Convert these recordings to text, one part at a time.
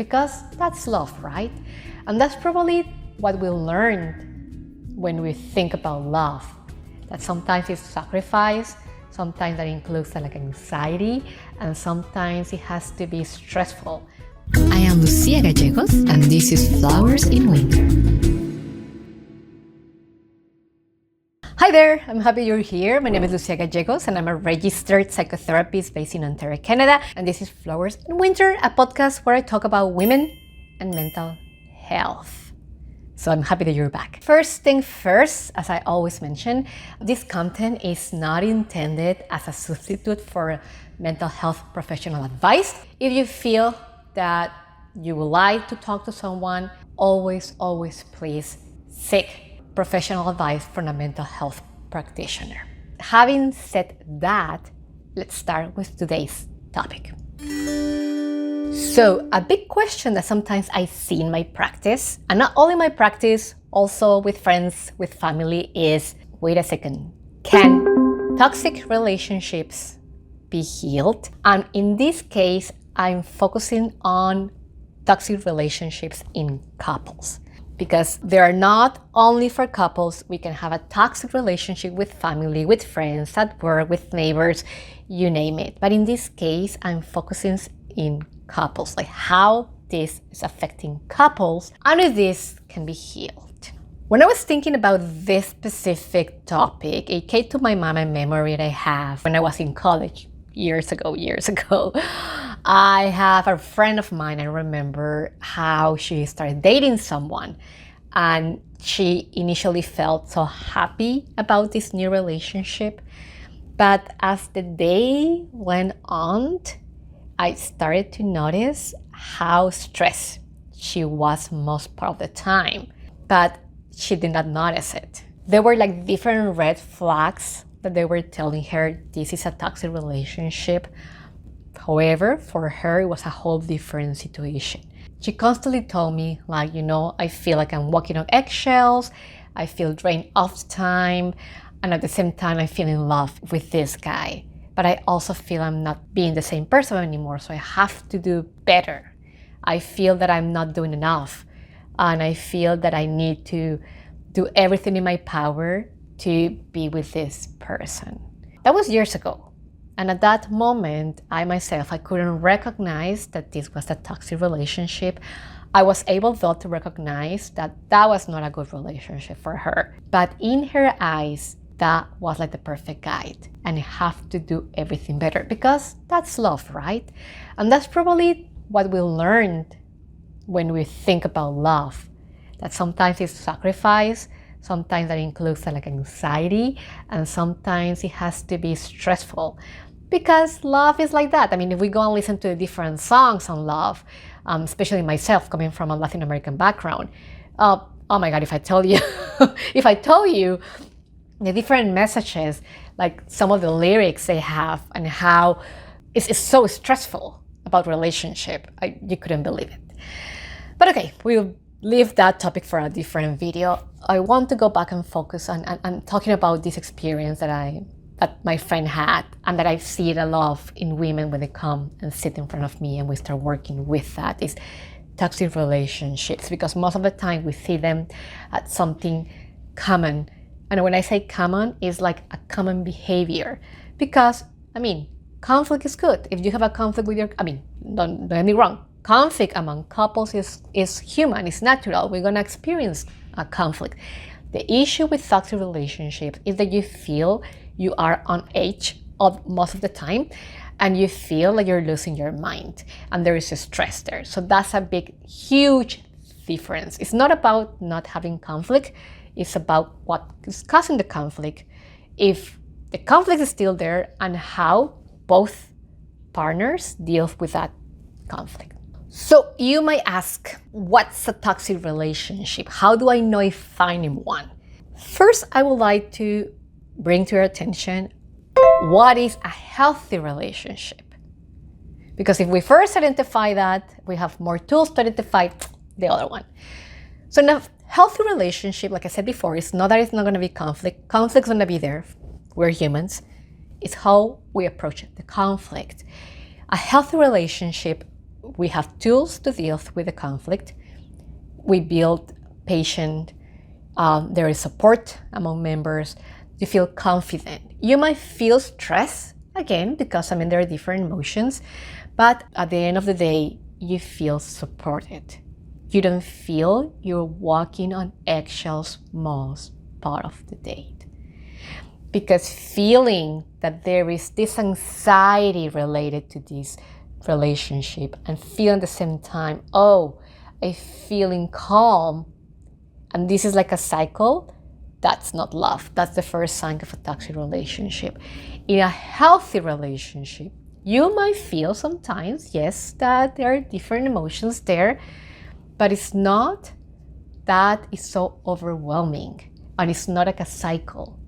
because that's love, right? And that's probably what we learned when we think about love, that sometimes it's sacrifice, sometimes that includes like anxiety, and sometimes it has to be stressful. I am Lucia Gallegos, and this is Flowers in Winter. Hi there, I'm happy you're here. My name is Lucia Gallegos, and I'm a registered psychotherapist based in Ontario, Canada. And this is Flowers in Winter, a podcast where I talk about women and mental health. So I'm happy that you're back. First thing first, as I always mention, this content is not intended as a substitute for mental health professional advice. If you feel that you would like to talk to someone, always please seek professional advice from a mental health practitioner. Having said that, let's start with today's topic. So, a big question that sometimes I see in my practice, and not only my practice, also with friends, with family, is, wait a second, can toxic relationships be healed? And in this case, I'm focusing on toxic relationships in couples. Because they are not only for couples. We can have a toxic relationship with family, with friends, at work, with neighbors, you name it. But in this case, I'm focusing in couples, like how this is affecting couples and if this can be healed. When I was thinking about this specific topic, it came to my mind a memory that I have when I was in college years ago. I have a friend of mine, I remember how she started dating someone, and she initially felt so happy about this new relationship. But as the day went on, I started to notice how stressed she was most part of the time, but she did not notice it. There were like different red flags that they were telling her this is a toxic relationship. However, for her, it was a whole different situation. She constantly told me, like, I feel like I'm walking on eggshells, I feel drained all the time, and at the same time, I feel in love with this guy. But I also feel I'm not being the same person anymore, so I have to do better. I feel that I'm not doing enough, and I feel that I need to do everything in my power to be with this person. That was years ago. And at that moment, I couldn't recognize that this was a toxic relationship. I was able, though, to recognize that that was not a good relationship for her. But in her eyes, that was like the perfect guide. And I have to do everything better because that's love, right? And that's probably what we learned when we think about love. That sometimes it's sacrifice, sometimes that includes like anxiety, and sometimes it has to be stressful because love is like that. I mean, if we go and listen to different songs on love, especially myself coming from a Latin American background, oh my God, if I tell you, the different messages, like some of the lyrics they have and how it's so stressful about relationship, you couldn't believe it. But okay, we'll leave that topic for a different video. I want to go back and focus on talking about this experience that my friend had and that I see it a lot in women when they come and sit in front of me and we start working with that is toxic relationships, because most of the time we see them as something common. And when I say common, it's like a common behavior because, conflict is good. If you have a conflict with don't get me wrong, conflict among couples is human, it's natural. We're gonna experience a conflict. The issue with toxic relationships is that you feel you are on edge most of the time and you feel like you're losing your mind and there is a stress there. So that's a huge difference. It's not about not having conflict, it's about what is causing the conflict. If the conflict is still there and how both partners deal with that conflict. So you might ask, what's a toxic relationship? How do I know if I'm in one? First, I would like to bring to your attention what is a healthy relationship. Because if we first identify that, we have more tools to identify the other one. So in a healthy relationship, like I said before, it's not that it's not going to be conflict. Conflict's going to be there. We're humans. It's how we approach the conflict. A healthy relationship we have tools to deal with the conflict. We build patience. There is support among members. You feel confident. You might feel stress, again, because there are different emotions, but at the end of the day, you feel supported. You don't feel you're walking on eggshells most part of the date. Because feeling that there is this anxiety related to this relationship and feeling at the same time, I'm feeling calm, and this is like a cycle, that's not love. That's the first sign of a toxic relationship. In a healthy relationship, you might feel sometimes, yes, that there are different emotions there, but it's not that it's so overwhelming, and it's not like a cycle.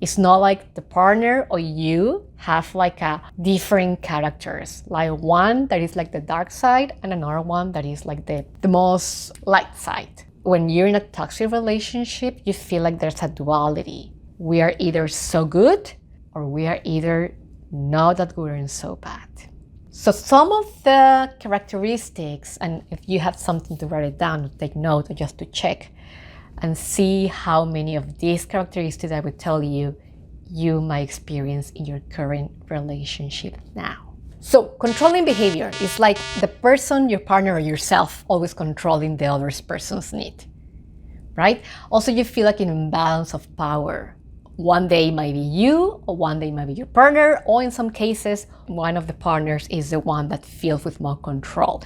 It's not like the partner or you have like a different characters, like one that is like the dark side and another one that is like the most light side. When you're in a toxic relationship, you feel like there's a duality. We are either so good or we are either not that good and so bad. So some of the characteristics, and if you have something to write it down, to take note or just to check and see how many of these characteristics I would tell you might experience in your current relationship now. So controlling behavior is like the person, your partner or yourself, always controlling the other person's need, right? Also, you feel like an imbalance of power. One day might be you, or one day might be your partner, or in some cases, one of the partners is the one that feels with more control.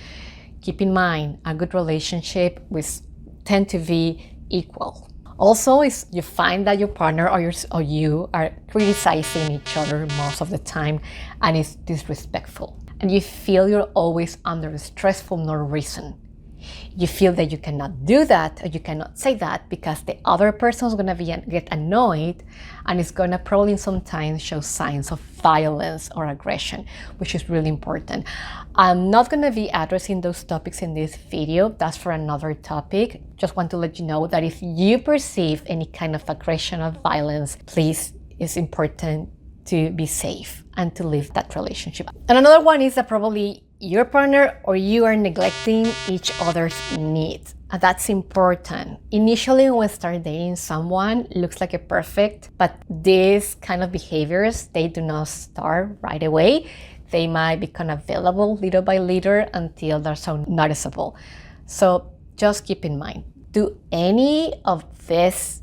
Keep in mind, a good relationship with tend to be equal. Also, if you find that your partner or you are criticizing each other most of the time and it's disrespectful, and you feel you're always under stress for no reason, you feel that you cannot do that or you cannot say that because the other person is going to get annoyed, and it's going to probably sometimes show signs of violence or aggression, which is really important. I'm not going to be addressing those topics in this video. That's for another topic. Just want to let you know that if you perceive any kind of aggression or violence, please, it's important to be safe and to leave that relationship. And another one is that probably your partner or you are neglecting each other's needs. And that's important. Initially, when we start dating someone, looks like a perfect, but these kind of behaviors, they do not start right away. They might become available little by little until they're so noticeable. So just keep in mind, do any of these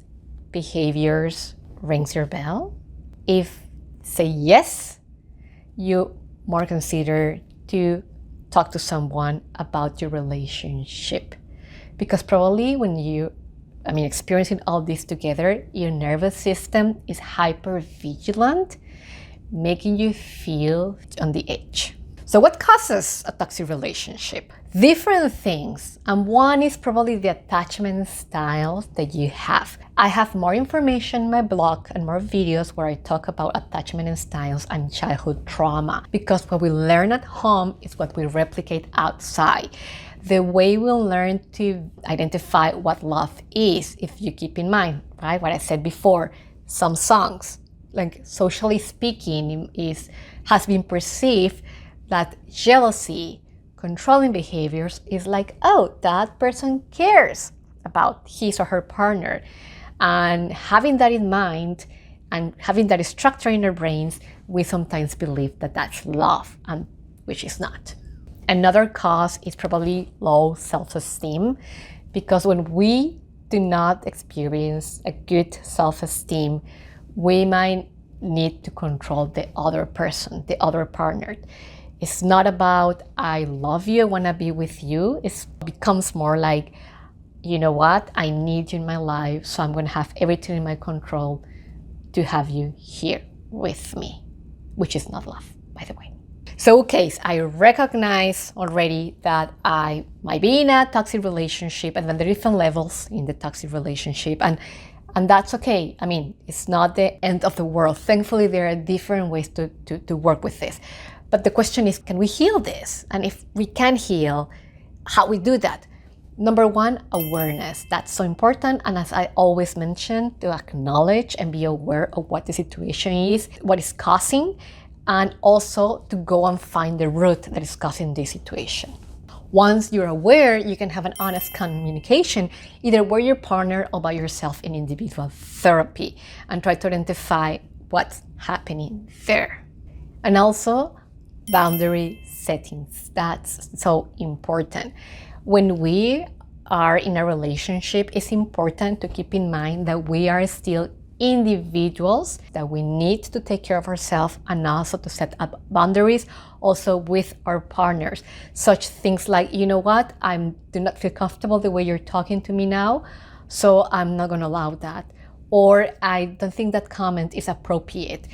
behaviors rings your bell? If say yes, you more consider to talk to someone about your relationship. Because probably when experiencing all this together, your nervous system is hyper vigilant, making you feel on the edge. So what causes a toxic relationship? Different things, and one is probably the attachment styles that you have. I have more information in my blog and more videos where I talk about attachment styles and childhood trauma, because what we learn at home is what we replicate outside. The way we'll learn to identify what love is, if you keep in mind, right, what I said before, some songs, like socially speaking, has been perceived that jealousy, controlling behaviors is like, oh, that person cares about his or her partner. And having that in mind and having that structure in our brains, we sometimes believe that that's love, and which is not. Another cause is probably low self-esteem, because when we do not experience a good self-esteem, we might need to control the other person, the other partner. It's not about, I love you, I want to be with you. It becomes more like, you know what, I need you in my life, so I'm going to have everything in my control to have you here with me, which is not love, by the way. So, okay, I recognize already that I might be in a toxic relationship, and then there are different levels in the toxic relationship, and that's okay. I mean, it's not the end of the world. Thankfully, there are different ways to work with this. But the question is, can we heal this? And if we can heal, how we do that? Number one, awareness. That's so important. And as I always mention, to acknowledge and be aware of what the situation is, what is causing, and also to go and find the root that is causing this situation. Once you're aware, you can have an honest communication, either with your partner or by yourself in individual therapy, and try to identify what's happening there. And also, boundary settings. That's so important. When we are in a relationship, it's important to keep in mind that we are still individuals, that we need to take care of ourselves and also to set up boundaries also with our partners. Such things like, you know what, I do not feel comfortable the way you're talking to me now, so I'm not going to allow that. Or I don't think that comment is appropriate.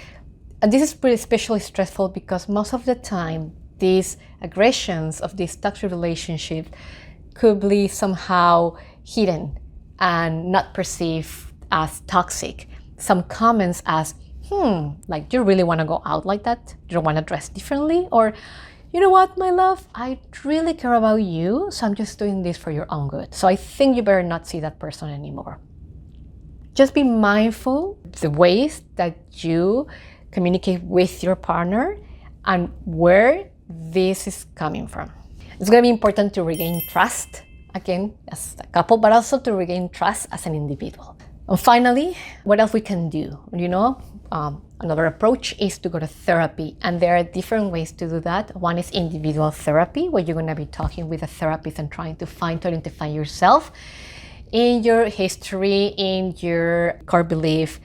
And this is pretty especially stressful because most of the time, these aggressions of this toxic relationship could be somehow hidden and not perceived as toxic. Some comments as, like, you really want to go out like that? You don't want to dress differently? Or, you know what, my love, I really care about you, so I'm just doing this for your own good. So I think you better not see that person anymore. Just be mindful of the ways that you communicate with your partner and where this is coming from. It's going to be important to regain trust, again, as a couple, but also to regain trust as an individual. And finally, what else we can do? Another approach is to go to therapy, and there are different ways to do that. One is individual therapy, where you're going to be talking with a therapist and trying to identify yourself in your history, in your core belief,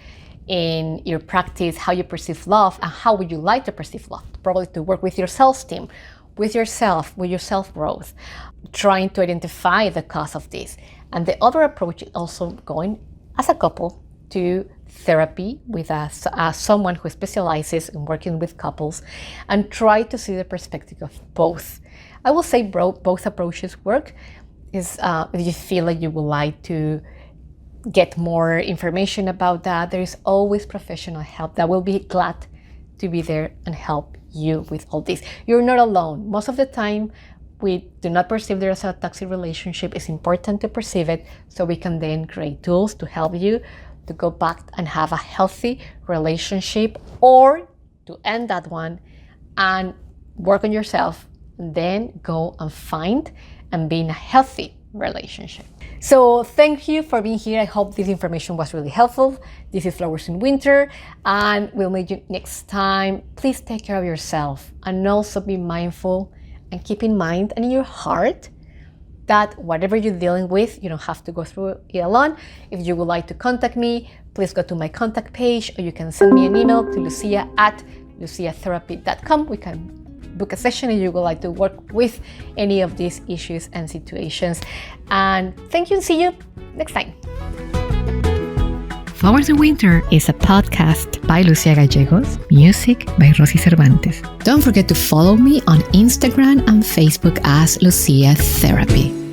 in your practice, how you perceive love, and how would you like to perceive love. Probably to work with your self-esteem, with yourself, with your self-growth, trying to identify the cause of this. And the other approach is also going as a couple to therapy with someone who specializes in working with couples and try to see the perspective of both. I will say both approaches work. If you feel like you would like to get more information about that, there is always professional help that will be glad to be there and help you with all this. You're not alone. Most of the time, we do not perceive there as a toxic relationship. It's important to perceive it so we can then create tools to help you to go back and have a healthy relationship, or to end that one and work on yourself, and then go and find and be in a healthy relationship. So thank you for being here. I hope this information was really helpful. This is Flowers in Winter, and we'll meet you next time. Please take care of yourself and also be mindful and keep in mind and in your heart that whatever you're dealing with, you don't have to go through it alone. If you would like to contact me, please go to my contact page, or you can send me an email to lucia@luciatherapy.com. We can book a session if you would like to work with any of these issues and situations. And thank you, and see you next time. Flowers in Winter is a podcast by Lucia Gallegos, music by Rosy Cervantes. Don't forget to follow me on Instagram and Facebook as Lucia Therapy.